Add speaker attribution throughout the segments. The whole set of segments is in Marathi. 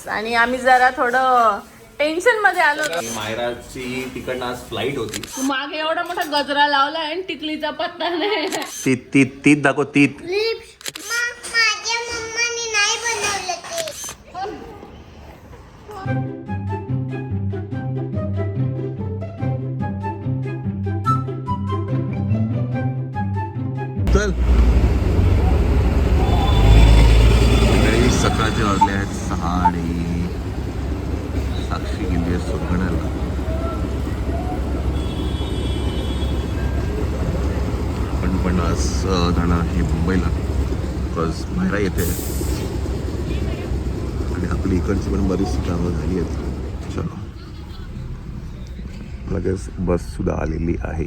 Speaker 1: आणि आम्ही जरा थोडं टेन्शन मध्ये आलो होतो.
Speaker 2: मायराची तिकडनं आज फ्लाईट होती.
Speaker 1: मागे एवढा मोठा गजरा लावलाय आणि टिकलीचा पत्ता नाही.
Speaker 2: तीत दाखव तीत.
Speaker 3: माझ्या मम्माने नाही बनवलं
Speaker 2: चल सकाळचे वाजले आहेत 6 आणि साक्षी गेली आहे सुरगण्याला. पण आज जाणार आहे मुंबईला बिकॉज मायरा येते आणि आपली इकडची पण बरीचशी कामं झाली आहेत. चलो लगेच बस सुद्धा आलेली आहे.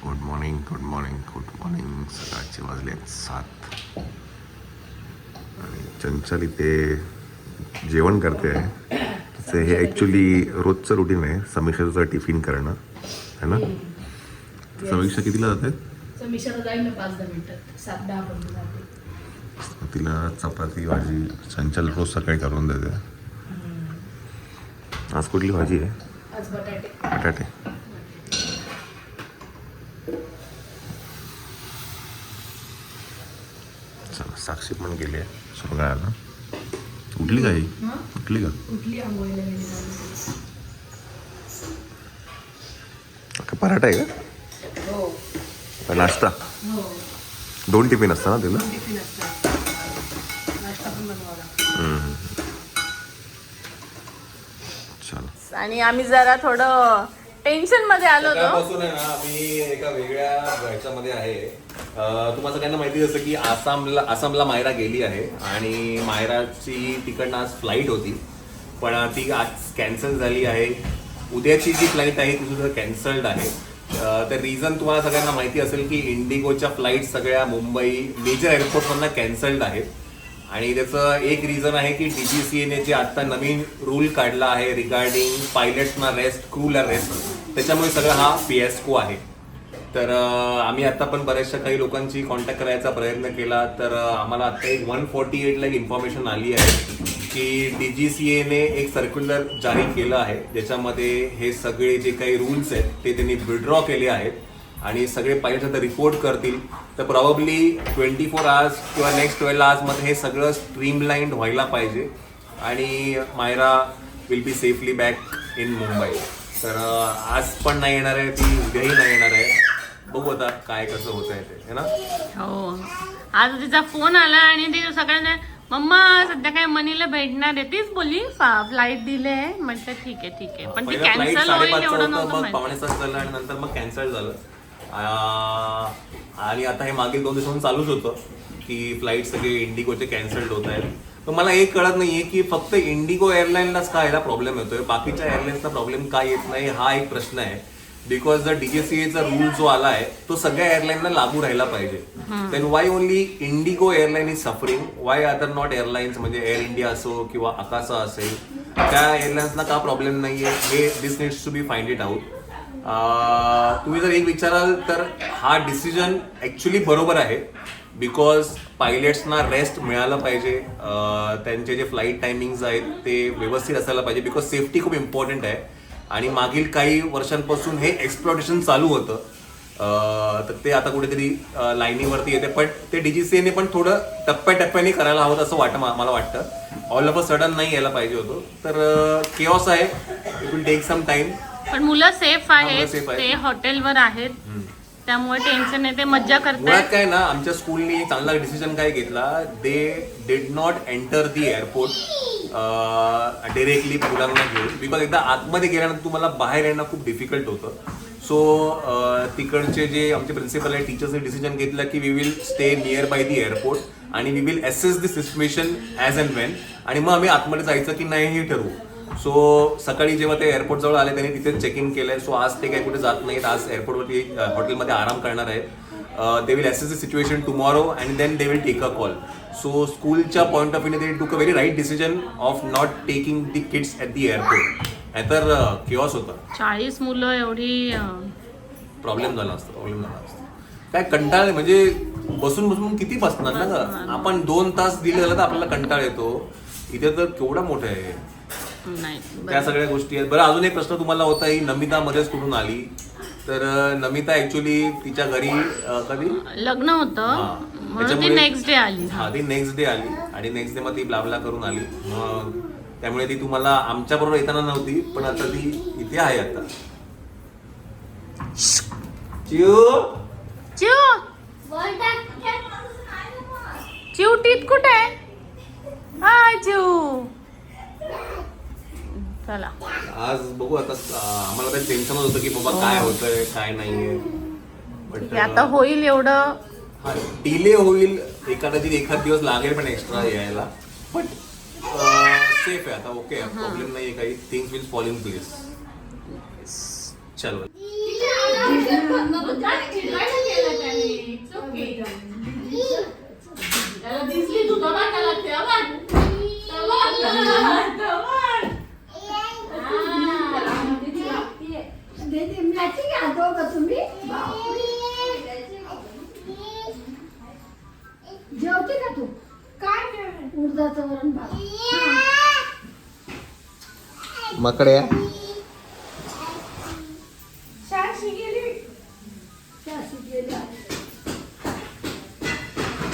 Speaker 2: Good morning good morning good morning. सकाळचे वाजले आहेत 7 आणि चंचल इथे जेवण करते आहे. तिचं हे ॲक्च्युली रोजचं रुटीन आहे समीक्षाचं टिफिन करणं है ना. समीक्षा कितीला जाते?
Speaker 1: समीक्षाला जाईल ना 5-10 मिनिटात 7-10 पर्यंत जाते.
Speaker 2: तिला चपाती भाजी चंचल रोज सकाळी करून देते. आज कुठली भाजी आहे?
Speaker 1: आज बटाटे.
Speaker 2: बटाटे. चला साक्षी पण गेली आहे सुरगाळ्याला. उठली का ही? उठली का?
Speaker 1: उठली आंघोळीला गेली.
Speaker 2: पराठा आहे का?
Speaker 1: हो
Speaker 2: का नाश्ता?
Speaker 1: हो
Speaker 2: 2 टिफिन असतं ना तिला?
Speaker 1: टिफिन असतात. नाश्ता पण बनवावा.
Speaker 2: चला.
Speaker 1: आणि आम्ही जरा थोडं टेन्शन मध्ये आलो होतो.
Speaker 2: सकाळपासून आहे ना आम्ही एका वेगळ्या ह्याच्यामध्ये आहे. तुम्हाला सगळ्यांना माहिती असं की आसामला मायरा गेली आहे आणि मायराची तिकडनं आज फ्लाईट होती पण ती आज कॅन्सल झाली आहे. उद्याची जी फ्लाईट आहे ती सुद्धा कॅन्सल्ड आहे. तर रिझन तुम्हाला सगळ्यांना माहिती असेल की इंडिगोच्या फ्लाईट सगळ्या मुंबई मेजर एअरपोर्टमधनं कॅन्सल्ड आहेत आणि त्याचं एक रिझन आहे की DGCAने जे आता नवीन रूल काढला आहे रिगार्डिंग पायलट्सना रेस्ट क्रूला रेस्ट त्याच्यामुळे सगळं हा फियास्को आहे. तर आम्ही आता पण बऱ्याचशा काही लोकांची कॉन्टॅक्ट करायचा प्रयत्न केला तर आम्हाला आता एक 148 एक इन्फॉर्मेशन आली आहे की DGCAने एक सर्क्युलर जारी केलं आहे ज्याच्यामध्ये हे सगळे जे काही रूल्स आहेत ते त्यांनी विड्रॉ केले आहेत आणि सगळे पायलट्स आता रिपोर्ट करतील. तर प्रॉब्ली 24 आवर्स किंवा नेक्स्ट 12 आवर्समध्ये हे सगळं स्ट्रीमलाइंड व्हायला पाहिजे आणि Myra will be safely back in Mumbai. तर आज पण नाही येणार आहे ती, उद्याही नाही येणार आहे. बघू आता काय कसं होत आहे ते है ना.
Speaker 1: हो आज तिचा फोन आला आणि ती सगळ्यांना मम्मा सध्या काय मनीला भेटणार आहे. तीच बोलली फ्लाईट दिले म्हटलं ठीक आहे पण ती कॅन्सल होईल एवढं नव्हतं
Speaker 2: मग 5:15 झालं आणि नंतर मग कॅन्सल झालं आणि आता हे मागील 2 दिवसांपासून चालूच होतं की फ्लाईट सगळे इंडिगोचे कॅन्सल्ड होत आहेत. तर मला एक कळत नाहीये की फक्त इंडिगो एअरलाईनलाच का याला प्रॉब्लेम येतोय, बाकीच्या एअरलाईन्सला प्रॉब्लेम का येत नाही हा एक प्रश्न आहे. बिकॉज द DGCAचा रूल जो आला आहे तो सगळ्या एअरलाईनला लागू राहायला पाहिजे. Then why only IndiGo airline is suffering, why other not airlines म्हणजे एअर इंडिया असो किंवा अकासा असेल त्या एअरलाईन्सना का प्रॉब्लेम नाहीये हे this needs to be find it out. तुम्ही जर एक विचाराल तर हा डिसिजन ऍक्च्युली बरोबर आहे बिकॉज पायलट्सना रेस्ट मिळालं पाहिजे. त्यांचे जे फ्लाईट टायमिंग्स आहेत ते व्यवस्थित असायला पाहिजे बिकॉज सेफ्टी खूप इम्पॉर्टंट आहे आणि मागील काही वर्षांपासून हे एक्सप्लॉटेशन चालू होतं. तर ते आता कुठेतरी लाईनीवरती येते पण ते DGCAने पण थोडं टप्प्याटप्प्याने करायला हवं असं मला वाटतं. ऑल ऑफ अ सडन नाही यायला पाहिजे होतं. तर केऑस आहे, it will take some time.
Speaker 1: पण मुलं सेफ आहेत, ते हॉटेलवर आहेत त्यामुळे टेन्शन नाही, ते मज्जा करतात.
Speaker 2: मुळात काय ना आमच्या स्कूलनी चांगला डिसिजन काय घेतला, they did not enter the airport directly मुलांना घेऊन बिकॉज एकदा आतमध्ये गेल्यानंतर तुम्हाला बाहेर येणं खूप डिफिकल्ट होतं. सो तिकडचे जे आमचे प्रिन्सिपल आहे टीचर्सने डिसिजन घेतला की we will stay near by the airport आणि we will assess the situation as and when आणि मग आम्ही आतमध्ये जायचं की नाही हे ठरवू. सो सकाळी जेव्हा ते एअरपोर्ट जवळ आले त्यांनी तिथे चेक इन केलंय. सो आज ते काही कुठे जात नाहीत, आज एअरपोर्टवरती हॉटेलमध्ये आराम करणार आहेत. They will assess the situation tomorrow and then they will take a call. So स्कूलच्या पॉईंट ऑफ व्ह्यूने they took a very right decision of not taking the kids at the airport. नाहीतर किऑस होता.
Speaker 1: 40 मुलं एवढी
Speaker 2: प्रॉब्लेम झाला असतो. काय कंटाळ म्हणजे बसून किती बसणार ना. आपण 2 तास दिले तर आपल्याला कंटाळ येतो. इथे तर केवढा मोठं आहे.
Speaker 1: नाही
Speaker 2: त्या सगळ्या गोष्टी आहेत. बरं अजून एक प्रश्न तुम्हाला होता, ही नमिता मध्येच कुठून आली? तर नमिता ऍक्च्युली तिच्या घरी कधी
Speaker 1: लग्न होतं म्हणून ती नेक्स्ट डे आली.
Speaker 2: हा ती नेक्स्ट डे आली आणि नेक्स्ट डे मग ती ब्लाबला करून आली. मग त्यामुळे ती तुम्हाला आमच्या बरोबर येताना नव्हती, पण आता ती इथे आहे आता.
Speaker 1: चिव टीत कुठे आहे? हा चिव चला
Speaker 2: आज बघू आता. आम्हाला काही टेन्शनच होतं की बाबा काय होतंय काय नाहीये.
Speaker 1: ठीक आहे, आता होईल एवढं.
Speaker 2: डिले होईल, एखाद दिवस लागेल पण एक्स्ट्रा यायला, बट सेफ आहे आता. ओके, प्रॉब्लेम नाहीये काही. Things will fall in place. चलो
Speaker 4: जेवते का तू? काय उडदाचं वरण भात.
Speaker 2: मकडे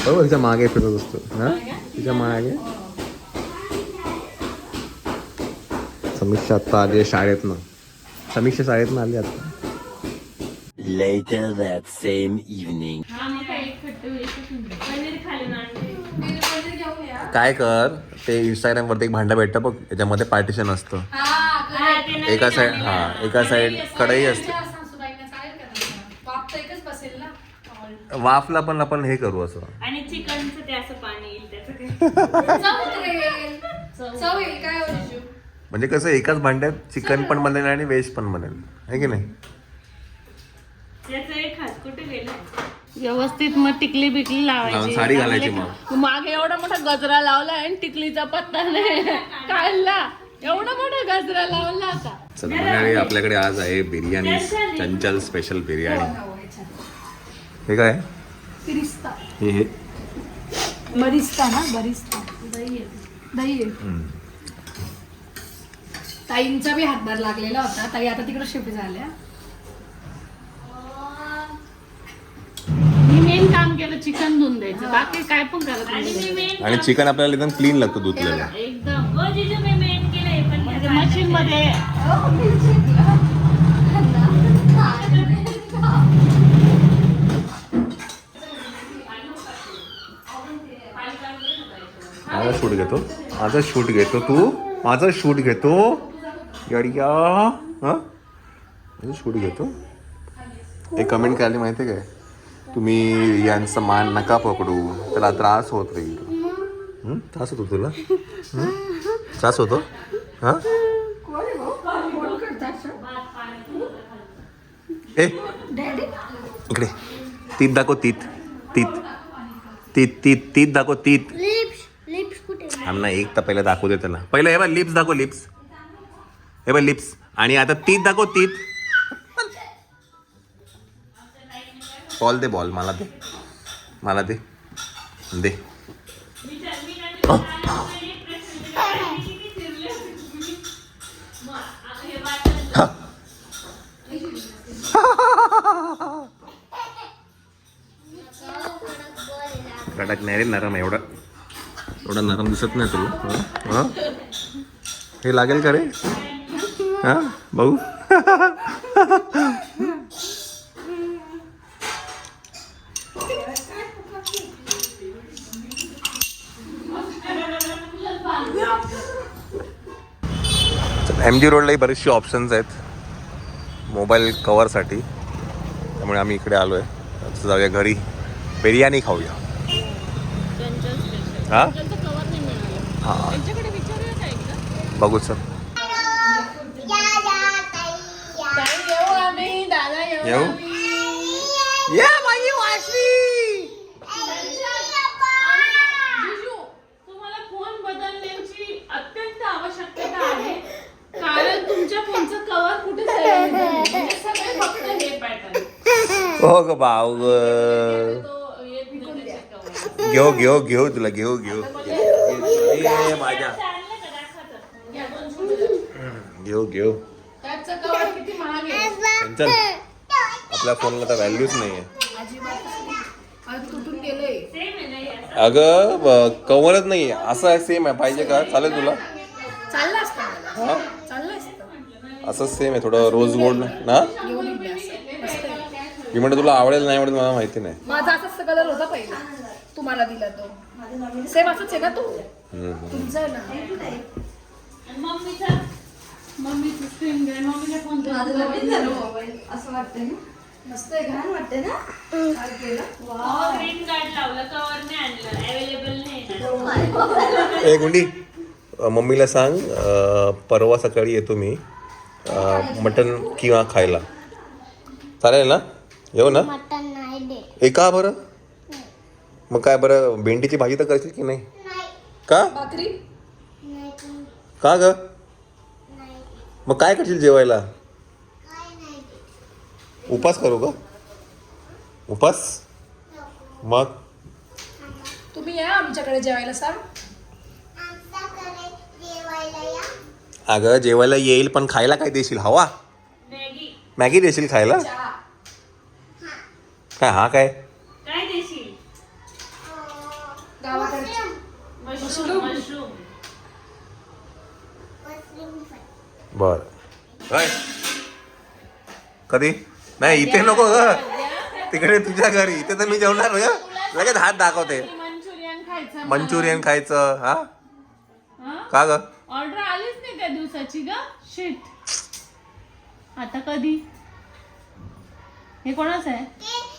Speaker 2: बरोबर तिच्या मागे फिरत असतो. तिच्या मागे समीक्षा आता आली शाळेतनं. समीक्षा शाळेतनं आली आता.
Speaker 5: Later that same evening.
Speaker 2: काय कर, ते इंस्टाग्राम वरती एक भांडं भेटतं बघ, त्याच्यामध्ये पार्टिशन असतं. एका साइड कढई असते. वाफला पण आपण हे करू असं.
Speaker 1: आणि चिकनचं ते असं पाणी येईल त्याचं काय.
Speaker 2: म्हणजे कसं एकाच भांड्यात चिकन पण बनेल आणि व्हेज पण बनेल, आहे की नाही?
Speaker 1: व्यवस्थित मग टिकली बिकली लावायची,
Speaker 2: साडी घालायची. मग
Speaker 1: मागे एवढा मोठा गजरा लावला आणि टिकलीचा पत्ता नाही काढला. एवढा मोठा गजरा लावला आता.
Speaker 2: चला मंडळी, आपल्याकडे आज आहे बिर्याणी, चंचल स्पेशल बिर्याणी. हे काय? हे
Speaker 4: बरिस्ता ना, बरिस्ता दही आहे. ताईंचा बी हातभार लागलेला होता. ताई आता तिकडे शिफ्ट झाल्या.
Speaker 1: मी मेन काम केलं, चिकन धुवून द्यायचं, बाकी काय पण करत नाही.
Speaker 2: आणि चिकन आपल्याला एकदम क्लीन लागतं धुतलेलं.
Speaker 1: एकदम मशीन मध्ये. माझा शूट घेतो तू. माझा शूट घेतो गडिया. माझा शूट घेतो. एक कमेंट केली माहिती काय, तुम्ही यांचा मान नका पकडू, त्याला त्रास होत राहील. त्रास होतो तुला? त्रास होतो? हा ए इकडे तीत दाखव. तीत दाखव.
Speaker 3: लिप्स कुठे?
Speaker 2: थांब ना, एक तर पहिला दाखवू दे त्याला. पहिलं हे बघ, लिप्स दाखव. हे बघ लिप्स. आणि आता तीत दाखव. बॉल दे. बॉल मला दे. कडक नाही रे, नरम. एवढा नरम दिसत नाही तुला. हे लागेल का रे? हा भाऊ. MG रोडलाही बरेचसे ऑप्शन्स आहेत मोबाईल कवरसाठी, त्यामुळे आम्ही इकडे आलोय. जाऊया घरी, बिर्याणी खाऊया. हा बघू सर. येऊ या माझी वासवी.
Speaker 1: तुम्हाला फोन बदलण्याची अत्यंत आवश्यकता आहे, कारण तुमच्या फोनचं कव्हर कुठे सगळे फक्त हे पॅटर्न.
Speaker 2: हो ग भाऊ ग. घेऊ तुला. घेऊ माझ्या
Speaker 1: घेऊ घेऊ
Speaker 4: त्याचं कवर किती महाग आहे.
Speaker 1: चल आपल्या फोनला तर व्हॅल्यूच नाहीये.
Speaker 4: आज तुटून गेलंय.
Speaker 1: अगं कवरच नाहीये. असं सेम आहे पाहिजे का? चालेल तुला?
Speaker 4: चाललं असतं मला.
Speaker 1: हा
Speaker 4: चाललं असतं.
Speaker 1: असं सेम आहे थोडं रोज गोल्ड ना.
Speaker 4: घेऊन येते असं. मस्त आहे.
Speaker 1: मी म्हणते तुला आवडेल नाही आवडेल मला माहिती नाही.
Speaker 4: माझा असाच कलर होता पहिला तुम्हाला दिला तो. सेम असंच आहे का तू? तुमचा आहे ना.
Speaker 6: मम्मीचं स्क्रीन घे, मम्मीला फोन दे.
Speaker 4: असं वाटतंय ना. मस्त आहे. घाण वाटते ना. काय केलं?
Speaker 6: स्क्रीन गार्ड लावलं, कवर नाही आणलं, अवेलेबल नाही.
Speaker 1: ए गुंडी मम्मीला सांग परवा सकाळी येतो मी मटन किंवा खायला. चालेल ना? येऊ ना?
Speaker 3: मटन नाही दे.
Speaker 1: एका बरं मग काय बरं भेंडीची भाजी तर करशील की नाही? का?
Speaker 4: भाकरी
Speaker 3: नाही
Speaker 1: का ग?
Speaker 3: नाही
Speaker 1: मग काय करशील जेवायला?
Speaker 3: काय नाही दे.
Speaker 1: उपास करू का? उपास मग
Speaker 4: तुम्ही या आमच्याकडे जेवायला सांग.
Speaker 3: आमच्याकडे जेवायला या.
Speaker 1: अगं जेवायला येईल पण खायला काय देशील? हवा
Speaker 6: मॅगी
Speaker 1: मॅगी देशील खायला?
Speaker 4: चहा.
Speaker 1: काय हा काय?
Speaker 6: काय देशील?
Speaker 4: गावाकडे
Speaker 6: मशरूम मशरूम.
Speaker 1: बर कधी? नाही इथे नको ग. तिकडे तुझ्या घरी. इथे तर मी जेवणार ग. लगेच हात दाखवते.
Speaker 6: मंचुरियन खायचं.
Speaker 1: मंचुरियन खायचं. हा
Speaker 6: हा?
Speaker 1: का ग?
Speaker 6: ऑर्डर आलीच नाही त्या दिवसाची ग. शिट. आता कधी? हे कोणाचं आहे?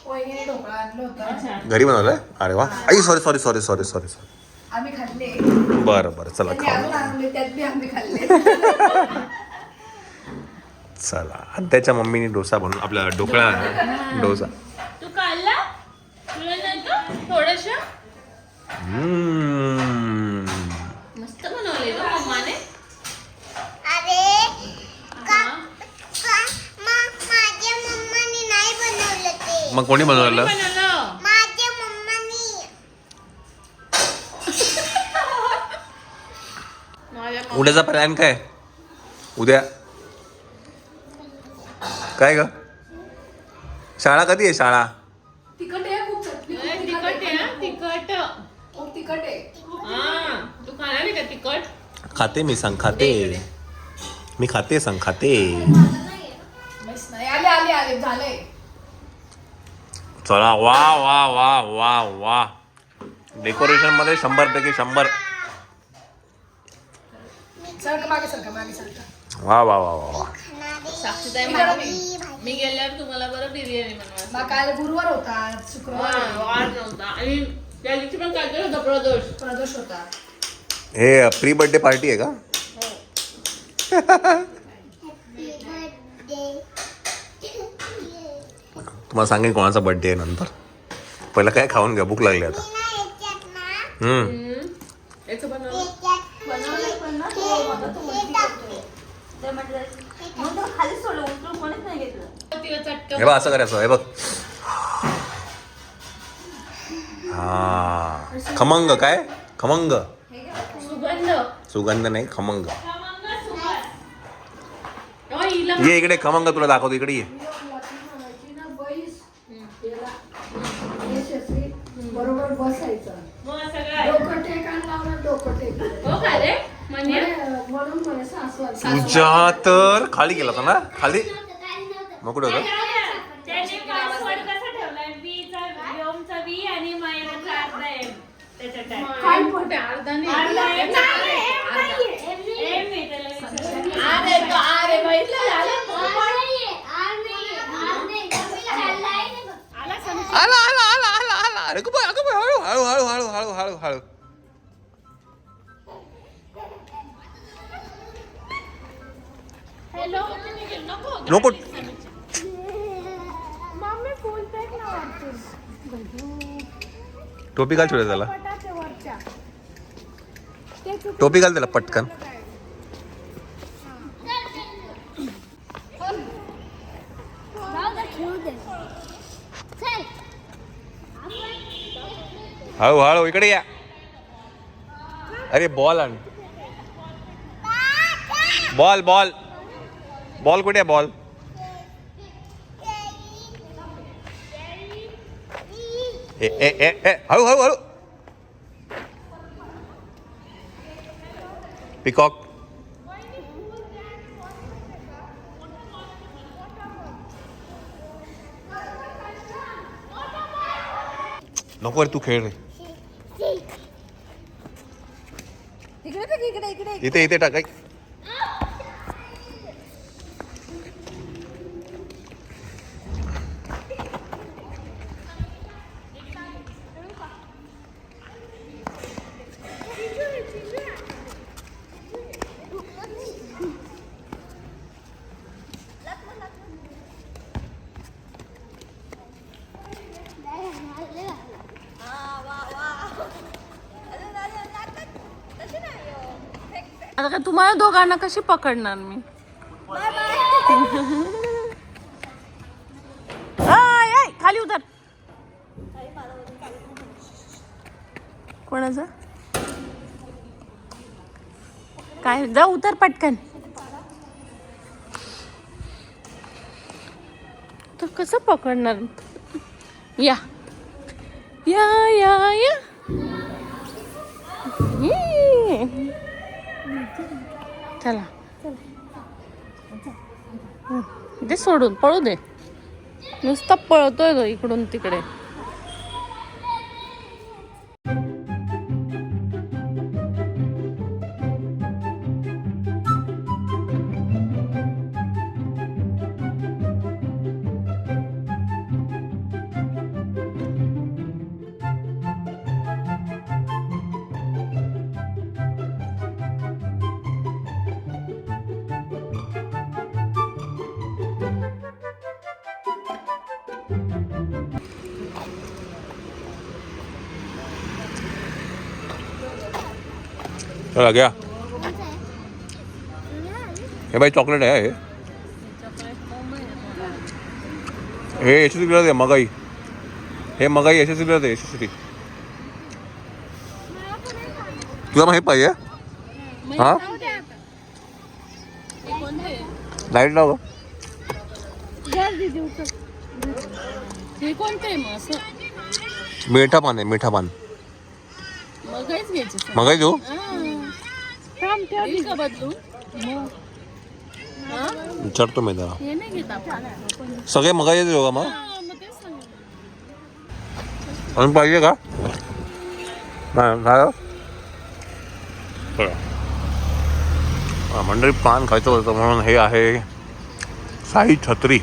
Speaker 4: वहिनीने ढोकळा आणलं होतं.
Speaker 6: अच्छा.
Speaker 1: घरी बनवलंय? अरे वा. आई sorry sorry sorry sorry sorry sorry.
Speaker 4: आम्ही खाल्ले.
Speaker 1: बरं बरं चला
Speaker 4: त्यांनी
Speaker 1: खाऊ.
Speaker 4: अजून आणले त्यात बी आम्ही खाल्ले.
Speaker 1: चला त्याच्या मम्मीने डोसा बनवून आपला ढोकळा डोसा.
Speaker 6: तू खाल्ला? तुला नाही का थोडंसं? मस्त बनवले ग मम्माने.
Speaker 3: अरे माझ्या मम्माने नाही बनवलं ते.
Speaker 1: मग कोणी बनवलं?
Speaker 6: बनवलं.
Speaker 3: माझ्या मम्माने.
Speaker 6: माझ्या
Speaker 1: उद्याचा प्लॅन काय? उद्या काय ग? शाळा कधी आहे शाळा?
Speaker 4: तिखट आहे खूप चटणी. खूप
Speaker 6: तिखट आहे ना तिखट.
Speaker 4: खूप तिखट आहे.
Speaker 6: हा तू खाणार नाही का तिखट?
Speaker 1: खाते मी सांग खाते. मी खाते सांग खाते.
Speaker 4: बस नाही. आले आले आले झाले.
Speaker 1: चला वा वा वा वा वा. डेकोरेशन मध्ये 100पैकी 100.
Speaker 4: सारखं मागे सारखं मागे सारखं.
Speaker 1: वा वा वा वा वा.
Speaker 6: साक्षीताई
Speaker 4: मी करा
Speaker 6: म्हणाली, मी गेल्यावर तुम्हाला बरं बिर्याणी बनवायचं.
Speaker 4: मग काल गुरुवार होता. शुक्रवार
Speaker 6: वाढ नव्हता आणि त्या दिवशी पण काहीतरी होता प्रदोष.
Speaker 4: प्रदोष होता.
Speaker 1: हे प्री बर्थडे पार्टी आहे का? तुम्हाला सांगेन कोणाचा बर्थडे आहे नंतर. पहिलं काय खाऊन घ्या भूक लागली आता.
Speaker 6: याचं बनवलं. तिला चटकन
Speaker 1: हे बघ असं करायचं. हे बघ हा खमंग. काय खमंग?
Speaker 6: सुगंध.
Speaker 1: सुगंध नाही खमंग.
Speaker 6: तेव्हा हिला
Speaker 1: ये इकडे खमंग तुला दाखवतो. इकडे ये.
Speaker 4: बरोबर बसायचं.
Speaker 6: मग सगळं
Speaker 4: डोकं टेक आणि लावणार डोकं टेक.
Speaker 6: हो का रे म्हणजे
Speaker 4: म्हणून म्हणे सासू
Speaker 1: तुझ्या तर खाली गेला होता ना? खाली मग कुठे होतं?
Speaker 6: त्याने पासवर्ड कसा ठेवलाय? वीचा व्योमचा वी आणि मायराचा अर्धा एम त्याच्यात आहे.
Speaker 4: काय मोठे अर्धा नाही.
Speaker 6: अर्धा एम एम नाही त्याला विचार. अरे बघितलं झालं. आला समजून.
Speaker 1: आला आला आला आला आला. अरे खूप हळू हळू हळू हळू हळू हळू हळू.
Speaker 6: हॅलो नको
Speaker 1: नको.
Speaker 4: मम्मी फुल पेक ना वाटते.
Speaker 1: टोपी घाल छोट्या त्याला. टोपी घाल त्याला पटकन. हळू हळू इकडे या. अरे बॉल आण.
Speaker 2: बॉल बॉल बॉल कुठे आहे बॉल? ए ए ए ए हळू हळू हळू. पिकॉक. नको रे तू खेळ रे.
Speaker 4: इकडे बघ, इकडे इकडे
Speaker 2: इथे इथे टाकाय.
Speaker 6: आता काय तुम्हाला दोघांना कशी पकडणार मी? आय, आय, खाली उतर. कोणाचं काय? जा उतर पटकन. तर कसं पकडणार? या या या या. चला दे सोडून, पळू दे. नुसता पळतोय तो इकडून तिकडे.
Speaker 2: चला गया. हे भाई चॉकलेट आहे. हे यशस्वीला दे मगाई. हे मगाई यशस्वीला दे. यशस्वी तुला माहित पाहिजे? हा लाईट लाव.
Speaker 6: हे कोणते मग असं?
Speaker 2: मिठा पान आहे. मिठा पान
Speaker 6: मगाईच घ्यायचं.
Speaker 2: मगाई देऊ.
Speaker 6: का बदलू?
Speaker 2: विचारतो मी जरा.
Speaker 6: हे नाही घेत आपण.
Speaker 2: सगळे मगाई देऊ का मग?
Speaker 6: मग तेच सांग.
Speaker 2: अजून पाहिजे का? नाही मंडळी पान खायचं होतं म्हणून हे आहे साई छत्री,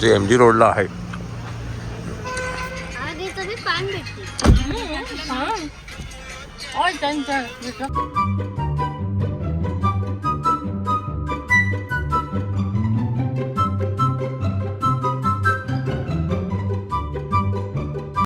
Speaker 2: जे MG रोडला आहे.
Speaker 3: आधी तुम्ही पान भेटते.
Speaker 6: छान. ओय, छान छान.